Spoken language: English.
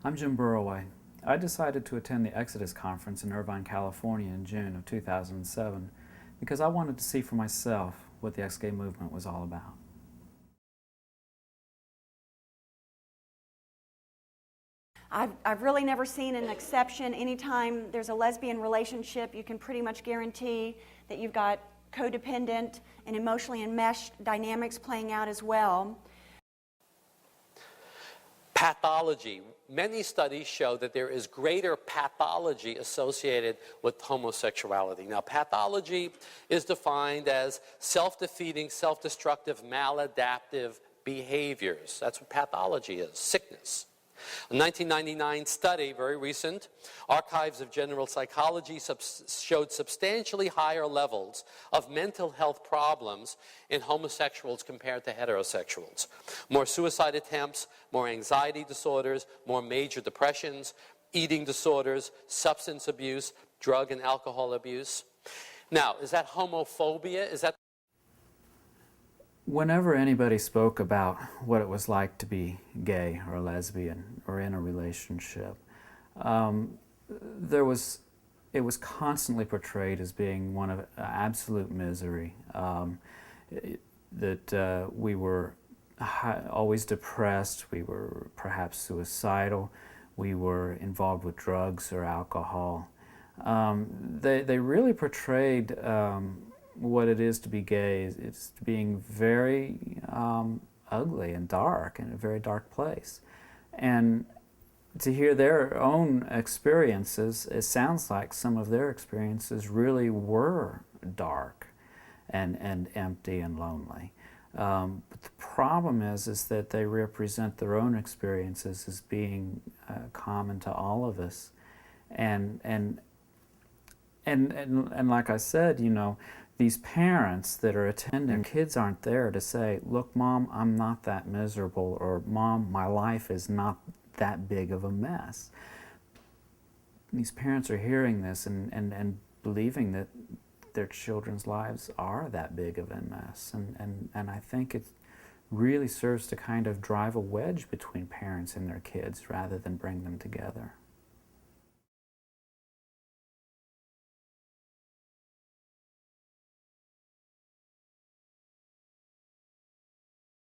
I'm Jim Burroway. I decided to attend the Exodus Conference in Irvine, California in June of 2007 because I wanted to see for myself what the ex-gay movement was all about. I've really never seen an exception. Anytime there's a lesbian relationship, you can pretty much guarantee that you've got codependent and emotionally enmeshed dynamics playing out as well. Pathology. Many studies show that there is greater pathology associated with homosexuality. Now, pathology is defined as self-defeating, self-destructive, maladaptive behaviors. That's what pathology is, sickness. A 1999 study, very recent, Archives of General Psychology showed substantially higher levels of mental health problems in homosexuals compared to heterosexuals. More suicide attempts, more anxiety disorders, more major depressions, eating disorders, substance abuse, drug and alcohol abuse. Now, is that homophobia? Is that Whenever anybody spoke about what it was like to be gay or lesbian or in a relationship, it was constantly portrayed as being one of absolute misery, that we were always depressed, we were perhaps suicidal, we were involved with drugs or alcohol. They really portrayed what it is to be gay. It's being very ugly and dark, in a very dark place. And to hear their own experiences, it sounds like some of their experiences really were dark and empty and lonely. But the problem is that they represent their own experiences as being common to all of us. And like I said, you know, these parents that are attending, kids aren't there to say, look, Mom, I'm not that miserable, or Mom, my life is not that big of a mess. These parents are hearing this and believing that their children's lives are that big of a mess. And I think it really serves to kind of drive a wedge between parents and their kids rather than bring them together.